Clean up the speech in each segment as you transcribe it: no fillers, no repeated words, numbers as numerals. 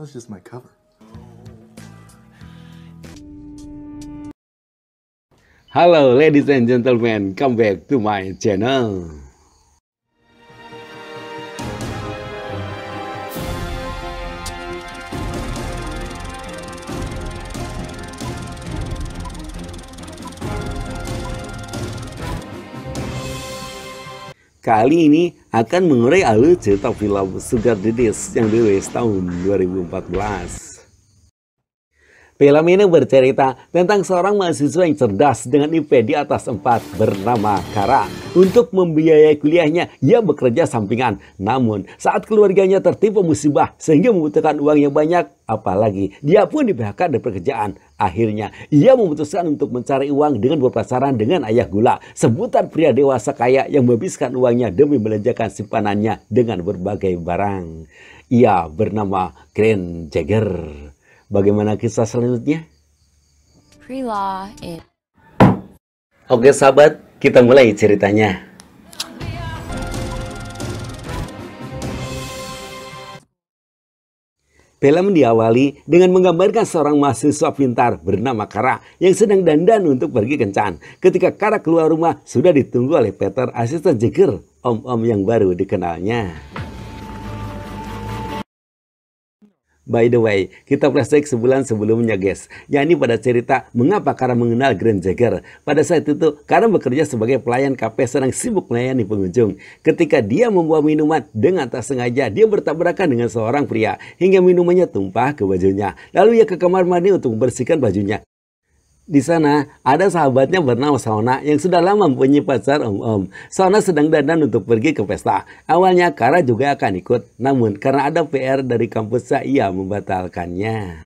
was just my cover. Hello ladies and gentlemen, come back to my channel. Kali ini akan mengurai alur cerita film Sugar Daddies yang dirilis tahun 2014. Film ini bercerita tentang seorang mahasiswa yang cerdas dengan IP di atas 4 bernama Kara. Untuk membiayai kuliahnya, ia bekerja sampingan. Namun, saat keluarganya tertimpa musibah sehingga membutuhkan uang yang banyak, apalagi dia pun di PHK dari pekerjaan. Akhirnya, ia memutuskan untuk mencari uang dengan berpacaran dengan ayah gula, sebutan pria dewasa kaya yang menghabiskan uangnya demi belanjakan simpanannya dengan berbagai barang. Ia bernama Grant Jagger. Bagaimana kisah selanjutnya? Oke sahabat, kita mulai ceritanya. Film diawali dengan menggambarkan seorang mahasiswa pintar bernama Kara yang sedang dandan untuk pergi kencan. Ketika Kara keluar rumah, sudah ditunggu oleh Peter, asisten Jagger, om-om yang baru dikenalnya. By the way, kita flashback sebulan sebelumnya guys, yakni pada cerita mengapa Kara mengenal Grant Jagger. Pada saat itu, Kara bekerja sebagai pelayan kafe sedang sibuk melayani pengunjung. Ketika dia membawa minuman, dengan tak sengaja dia bertabrakan dengan seorang pria hingga minumannya tumpah ke bajunya. Lalu ia ke kamar mandi untuk membersihkan bajunya. Di sana ada sahabatnya bernama Shauna yang sudah lama mempunyai pacar om-om. Shauna sedang dandan untuk pergi ke pesta. Awalnya Kara juga akan ikut, namun karena ada PR dari kampusnya ia membatalkannya.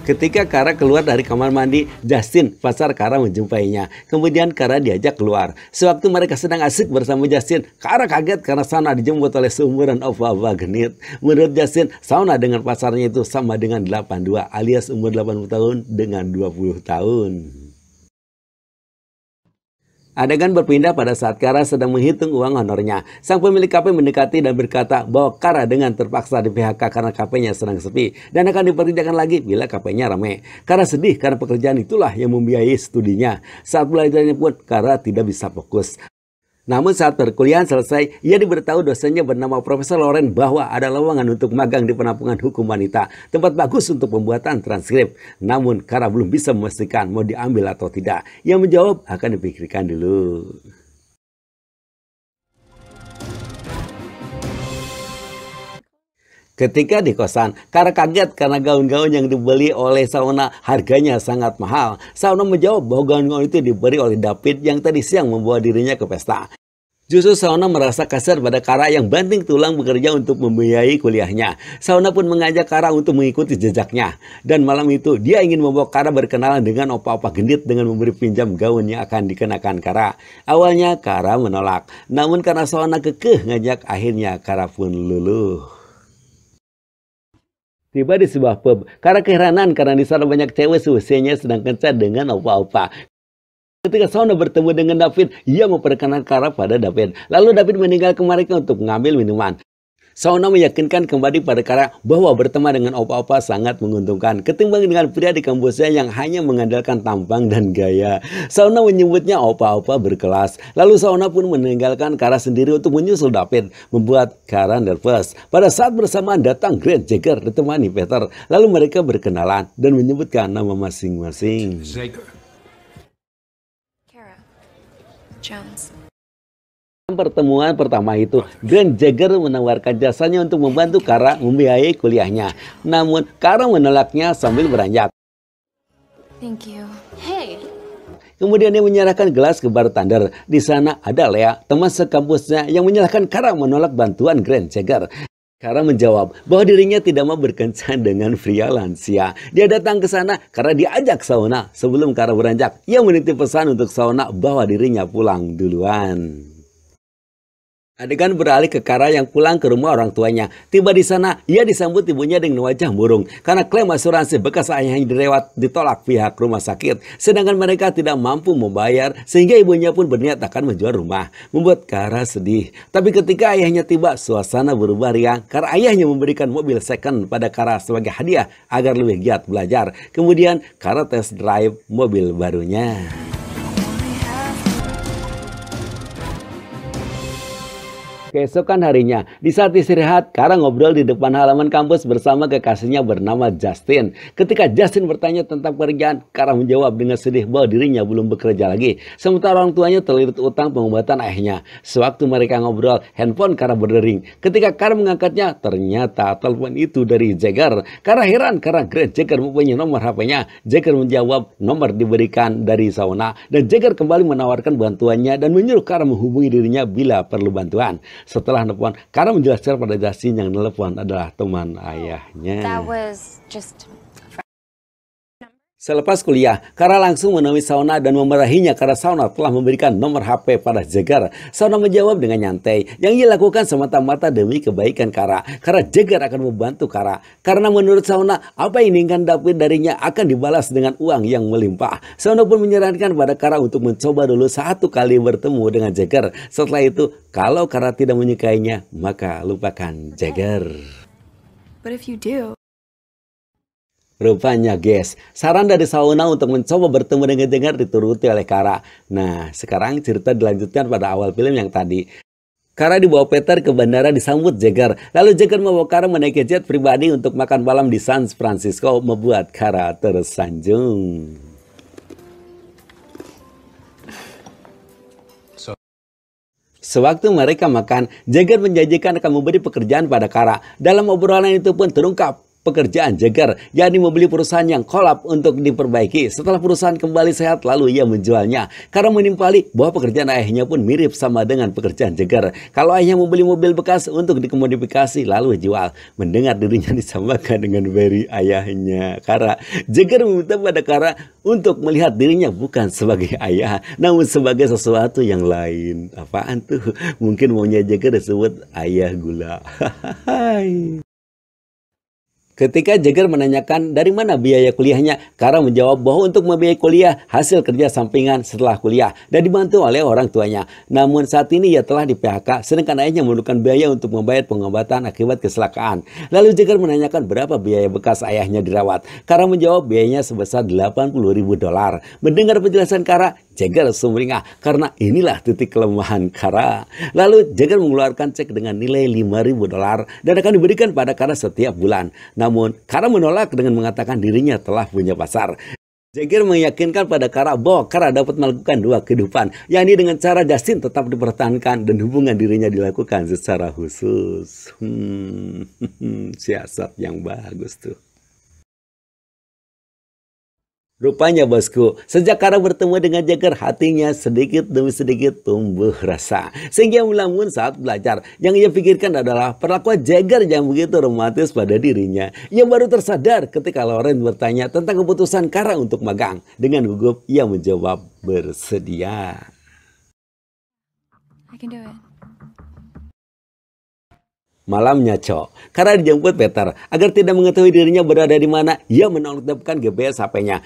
Ketika Kara keluar dari kamar mandi, Justin, pacar Kara, menjumpainya. Kemudian Kara diajak keluar. Sewaktu mereka sedang asik bersama Justin, Kara kaget karena Shauna dijemput oleh seumuran opa-opa genit. Menurut Justin, Shauna dengan pacarnya itu sama dengan 82 alias umur 80 tahun dengan 20 tahun. Adegan berpindah pada saat Kara sedang menghitung uang honornya. Sang pemilik kafe mendekati dan berkata bahwa Kara dengan terpaksa di PHK karena kafenya sedang sepi dan akan dipertimbangkan lagi bila kafenya ramai. Kara sedih karena pekerjaan itulah yang membiayai studinya. Saat belajarnya pun Kara tidak bisa fokus. Namun saat perkuliahan selesai, ia diberitahu dosennya bernama Profesor Loren bahwa ada lowongan untuk magang di penampungan hukum wanita, tempat bagus untuk pembuatan transkrip. Namun Kara belum bisa memastikan mau diambil atau tidak. Ia menjawab akan dipikirkan dulu. Ketika di kosan, Kara kaget karena gaun-gaun yang dibeli oleh Shauna harganya sangat mahal. Shauna menjawab bahwa gaun-gaun itu diberi oleh David yang tadi siang membawa dirinya ke pesta. Justru Shauna merasa kasar pada Kara yang banting tulang bekerja untuk membiayai kuliahnya. Shauna pun mengajak Kara untuk mengikuti jejaknya. Dan malam itu dia ingin membawa Kara berkenalan dengan opa-opa gendit dengan memberi pinjam gaun yang akan dikenakan Kara. Awalnya Kara menolak. Namun karena Shauna kekeh ngajak, akhirnya Kara pun luluh. Tiba di sebuah pub, Kara keheranan karena di sana banyak cewek seusianya sedang kencan dengan opa-opa. Ketika Shauna bertemu dengan David, ia memperkenalkan Kara pada David. Lalu David meninggalkan mereka untuk mengambil minuman. Shauna meyakinkan kembali pada Kara bahwa berteman dengan opa-opa sangat menguntungkan ketimbang dengan pria di kampusnya yang hanya mengandalkan tampang dan gaya. Shauna menyebutnya opa-opa berkelas. Lalu Shauna pun meninggalkan Kara sendiri untuk menyusul David, membuat Kara nervous. Pada saat bersamaan datang Grant Jagger ditemani Peter. Lalu mereka berkenalan dan menyebutkan nama masing-masing. Jones. Pertemuan pertama itu, Grant Jagger menawarkan jasanya untuk membantu Kara membiayai kuliahnya. Namun, Kara menolaknya sambil beranjak. Thank you. Hey. Kemudian dia menyerahkan gelas ke bartender. Di sana ada Lea, teman sekampusnya, yang menyalahkan Kara menolak bantuan Grant Jagger. Kara menjawab bahwa dirinya tidak mau berkencan dengan pria lansia. Dia datang ke sana karena diajak Shauna. Sebelum Kara beranjak, ia menitip pesan untuk Shauna bahwa dirinya pulang duluan. Adegan beralih ke Kara yang pulang ke rumah orang tuanya. Tiba di sana, ia disambut ibunya dengan wajah murung karena klaim asuransi bekas ayahnya ditolak pihak rumah sakit. Sedangkan mereka tidak mampu membayar sehingga ibunya pun berniat akan menjual rumah. Membuat Kara sedih. Tapi ketika ayahnya tiba, suasana berubah riang karena ayahnya memberikan mobil second pada Kara sebagai hadiah agar lebih giat belajar. Kemudian Kara test drive mobil barunya. Keesokan harinya, di saat istirahat, Kara ngobrol di depan halaman kampus bersama kekasihnya bernama Justin. Ketika Justin bertanya tentang pekerjaan, Kara menjawab dengan sedih bahwa dirinya belum bekerja lagi. Sementara orang tuanya terlilit utang pengobatan ayahnya. Sewaktu mereka ngobrol, handphone Kara berdering. Ketika Kara mengangkatnya, ternyata telepon itu dari Jagger. Kara heran karena Grant Jagger mempunyai nomor HP-nya. Jagger menjawab nomor diberikan dari Shauna. Dan Jagger kembali menawarkan bantuannya dan menyuruh Kara menghubungi dirinya bila perlu bantuan. Setelah telepon, Kara menjelaskan pada Justin yang telepon adalah teman ayahnya. That was just... Selepas kuliah, Kara langsung menemui Shauna dan memarahinya karena Shauna telah memberikan nomor HP pada Jagger. Shauna menjawab dengan nyantai, yang ia lakukan semata-mata demi kebaikan Kara. Karena Jagger akan membantu Kara. Karena menurut Shauna, apa yang diinginkan David darinya akan dibalas dengan uang yang melimpah. Shauna pun menyarankan pada Kara untuk mencoba dulu satu kali bertemu dengan Jagger. Setelah itu, kalau Kara tidak menyukainya, maka lupakan Jagger. But if you do... Rupanya guys, saran dari Shauna untuk mencoba bertemu dengan Jagger dituruti oleh Kara. Nah, sekarang cerita dilanjutkan pada awal film yang tadi. Kara dibawa Peter ke bandara disambut Jagger. Lalu Jagger membawa Kara menaiki jet pribadi untuk makan malam di San Francisco, membuat Kara tersanjung. Sewaktu mereka makan, Jagger menjanjikan akan memberi pekerjaan pada Kara. Dalam obrolan itu pun terungkap pekerjaan Jagger, yakni membeli perusahaan yang kolap untuk diperbaiki. Setelah perusahaan kembali sehat, lalu ia menjualnya. Karena menimpali bahwa pekerjaan ayahnya pun mirip sama dengan pekerjaan Jagger. Kalau ayahnya membeli mobil bekas untuk dikomodifikasi lalu jual, mendengar dirinya disamakan dengan Barry ayahnya. Karena Jagger meminta pada Kara untuk melihat dirinya bukan sebagai ayah, namun sebagai sesuatu yang lain. Apaan tuh? Mungkin maunya Jagger disebut ayah gula. Ketika Jagger menanyakan dari mana biaya kuliahnya, Kara menjawab bahwa untuk membiayai kuliah hasil kerja sampingan setelah kuliah dan dibantu oleh orang tuanya. Namun saat ini ia telah di PHK, sedangkan ayahnya memerlukan biaya untuk membayar pengobatan akibat kecelakaan. Lalu Jagger menanyakan berapa biaya bekas ayahnya dirawat. Kara menjawab biayanya sebesar $80.000. Mendengar penjelasan Kara, Jagger sumringah karena inilah titik kelemahan Kara. Lalu Jagger mengeluarkan cek dengan nilai $5.000 dan akan diberikan pada Kara setiap bulan. Namun, Kara menolak dengan mengatakan dirinya telah punya pasar. Jagger meyakinkan pada Kara bahwa Kara dapat melakukan dua kehidupan, yakni dengan cara Justin tetap dipertahankan dan hubungan dirinya dilakukan secara khusus. Siasat yang bagus tuh. Rupanya bosku, sejak Kara bertemu dengan Jagger, hatinya sedikit demi sedikit tumbuh rasa. Sehingga melamun saat belajar. Yang ia pikirkan adalah perlakuan Jagger yang begitu romantis pada dirinya. Ia baru tersadar ketika Lauren bertanya tentang keputusan Kara untuk magang. Dengan gugup, ia menjawab bersedia. I can do it. Malamnya, Kara dijemput Peter. Agar tidak mengetahui dirinya berada di mana, ia menonaktifkan GPS HP-nya.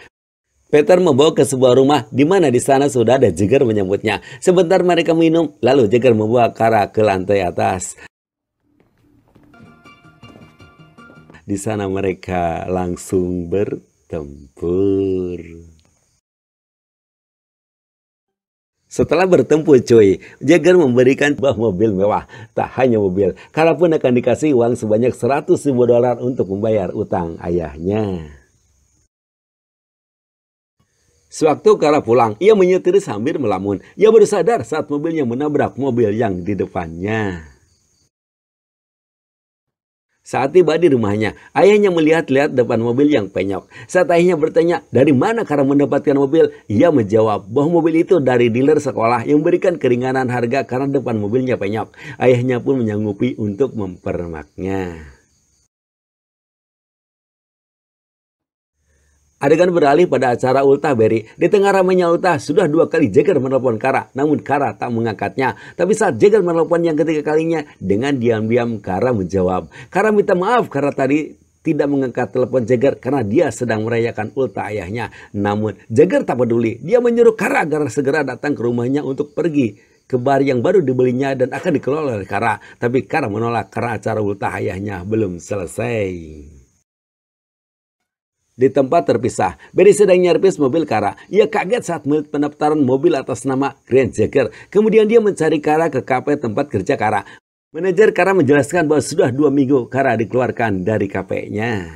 Peter membawa ke sebuah rumah di mana di sana sudah ada Jagger menyambutnya. Sebentar mereka minum, lalu Jagger membawa Kara ke lantai atas. Di sana mereka langsung bertempur. Setelah bertempur Jagger memberikan sebuah mobil mewah. Tak hanya mobil, Kara pun akan dikasih uang sebanyak $100.000 untuk membayar utang ayahnya. Sewaktu Kara pulang, ia menyetiri sambil melamun. Ia baru sadar saat mobilnya menabrak mobil yang di depannya. Saat tiba di rumahnya, ayahnya melihat-lihat depan mobil yang penyok. Saat ayahnya bertanya, dari mana Kara mendapatkan mobil? Ia menjawab bahwa mobil itu dari dealer sekolah yang memberikan keringanan harga karena depan mobilnya penyok. Ayahnya pun menyanggupi untuk mempermaknya. Adegan beralih pada acara ultah Barry. Di tengah ramainya ultah, sudah 2 kali Jagger menelpon Kara, namun Kara tak mengangkatnya. Tapi saat Jagger menelpon yang ketiga kalinya, dengan diam-diam Kara menjawab. Kara minta maaf karena tadi tidak mengangkat telepon Jagger karena dia sedang merayakan ultah ayahnya. Namun Jagger tak peduli. Dia menyuruh Kara agar segera datang ke rumahnya untuk pergi ke bar yang baru dibelinya dan akan dikelola oleh Kara. Tapi Kara menolak karena acara ultah ayahnya belum selesai. Di tempat terpisah, Barry sedang nyervis mobil Kara. Ia kaget saat melihat pendaftaran mobil atas nama Grant Jagger. Kemudian dia mencari Kara ke kafe tempat kerja Kara. Manajer Kara menjelaskan bahwa sudah 2 minggu Kara dikeluarkan dari kafenya.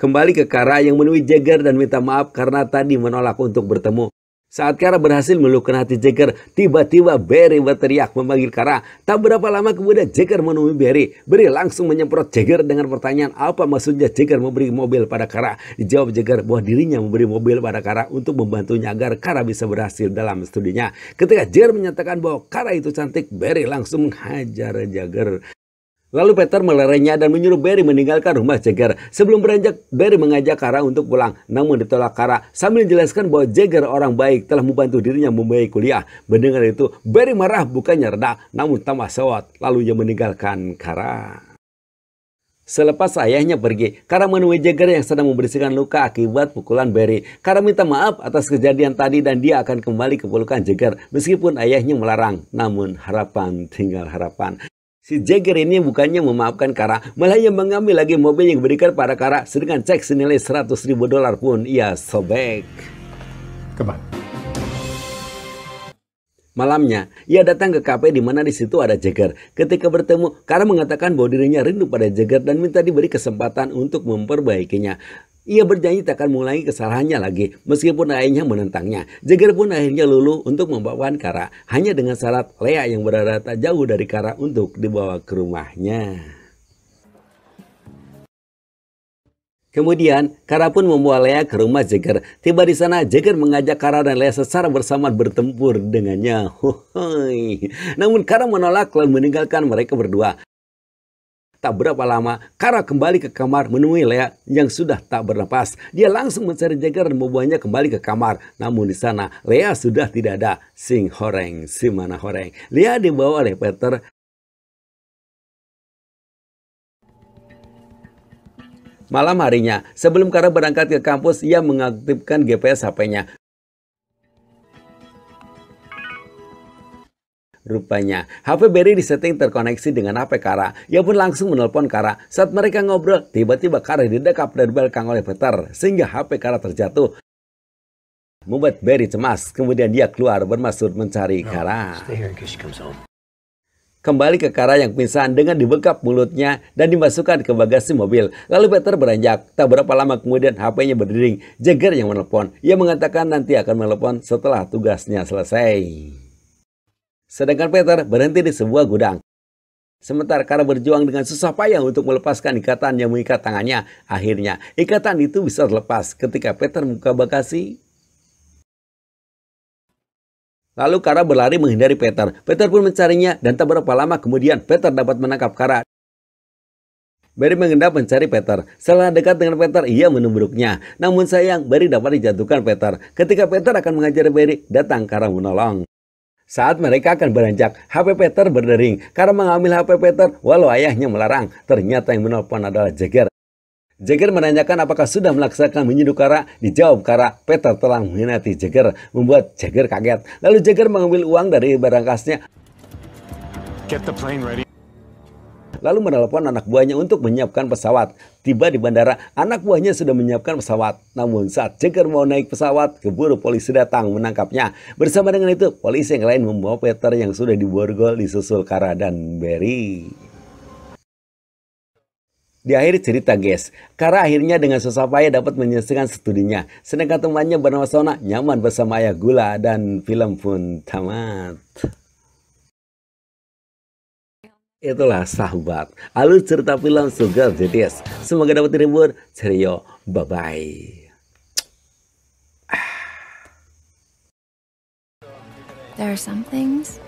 Kembali ke Kara yang menemui Jagger dan minta maaf karena tadi menolak untuk bertemu. Saat Kara berhasil meluluhkan hati Jagger, tiba-tiba Barry berteriak memanggil Kara. Tak berapa lama kemudian Jagger menemui Barry. Barry langsung menyemprot Jagger dengan pertanyaan apa maksudnya Jagger memberi mobil pada Kara. Dijawab Jagger bahwa dirinya memberi mobil pada Kara untuk membantunya agar Kara bisa berhasil dalam studinya. Ketika Jagger menyatakan bahwa Kara itu cantik, Barry langsung menghajar Jagger. Lalu Peter melerainya dan menyuruh Barry meninggalkan rumah Jagger. Sebelum beranjak, Barry mengajak Kara untuk pulang. Namun ditolak Kara sambil menjelaskan bahwa Jagger orang baik telah membantu dirinya membiayai kuliah. Mendengar itu, Barry marah bukannya reda, namun tambah sewot. Lalu ia meninggalkan Kara. Selepas ayahnya pergi, Kara menemui Jagger yang sedang membersihkan luka akibat pukulan Barry. Kara minta maaf atas kejadian tadi dan dia akan kembali ke pelukan Jagger meskipun ayahnya melarang. Namun harapan tinggal harapan. Si Jagger ini bukannya memaafkan Kara, malah ia mengambil lagi mobil yang diberikan pada Kara, sedangkan cek senilai $100.000 pun ia sobek. Goodbye. Malamnya, ia datang ke kafe di mana di situ ada Jagger. Ketika bertemu, Kara mengatakan bahwa dirinya rindu pada Jagger dan minta diberi kesempatan untuk memperbaikinya. Ia berjanji tak akan mengulangi kesalahannya lagi, meskipun ayahnya menentangnya. Jagger pun akhirnya luluh untuk membawakan Kara, hanya dengan syarat Lea yang berada tak jauh dari Kara untuk dibawa ke rumahnya. Kemudian, Kara pun membawa Lea ke rumah Jagger. Tiba di sana, Jagger mengajak Kara dan Lea secara bersamaan bertempur dengannya. Namun Kara menolak lalu meninggalkan mereka berdua. Tak berapa lama, Kara kembali ke kamar menemui Lea yang sudah tak bernapas. Dia langsung mencari Jagger dan membawanya kembali ke kamar. Namun di sana, Lea sudah tidak ada. Sing horeng, si mana horeng. Lea dibawa oleh Peter. Malam harinya, sebelum Kara berangkat ke kampus, ia mengaktifkan GPS HP-nya. Rupanya, HP Barry disetting terkoneksi dengan HP Kara. Ia pun langsung menelpon Kara. Saat mereka ngobrol, tiba-tiba Kara didekap dari belakang oleh Peter, sehingga HP Kara terjatuh. Membuat Barry cemas, kemudian dia keluar bermaksud mencari Kara. Kembali ke Kara yang pingsan dengan dibekap mulutnya dan dimasukkan ke bagasi mobil. Lalu Peter beranjak. Tak berapa lama kemudian HP-nya berdering. Jagger yang menelpon. Ia mengatakan nanti akan menelpon setelah tugasnya selesai. Sedangkan Peter berhenti di sebuah gudang. Sementara Kara berjuang dengan susah payah untuk melepaskan ikatan yang mengikat tangannya. Akhirnya, ikatan itu bisa terlepas ketika Peter membuka bagasi. Lalu Kara berlari menghindari Peter. Peter pun mencarinya dan tak berapa lama kemudian Peter dapat menangkap Kara. Barry mengendap mencari Peter. Setelah dekat dengan Peter, ia menubruknya. Namun sayang, Barry dapat dijatuhkan Peter. Ketika Peter akan mengajar Barry, datang Kara menolong. Saat mereka akan beranjak, HP Peter berdering. Kara mengambil HP Peter walau ayahnya melarang. Ternyata yang menelpon adalah Jagger. Jagger menanyakan apakah sudah melaksanakan menyindir Kara. Dijawab Kara, Peter telah mengkhianati Jagger, membuat Jagger kaget. Lalu Jagger mengambil uang dari barang kasnya. Get the plane ready. Lalu menelpon anak buahnya untuk menyiapkan pesawat. Tiba di bandara, anak buahnya sudah menyiapkan pesawat. Namun saat Jagger mau naik pesawat, keburu polisi datang menangkapnya. Bersama dengan itu, polisi yang lain membawa Peter yang sudah diborgol disusul Kara dan Barry. Di akhir cerita guys, Kara akhirnya dengan susah payah dapat menyelesaikan studinya. Sedangkan temannya bernama Sona nyaman bersama ayah gula dan film pun tamat. Itulah sahabat, alur cerita film Sugar Daddies. Semoga dapat terhibur. Cerio, bye-bye. There are some things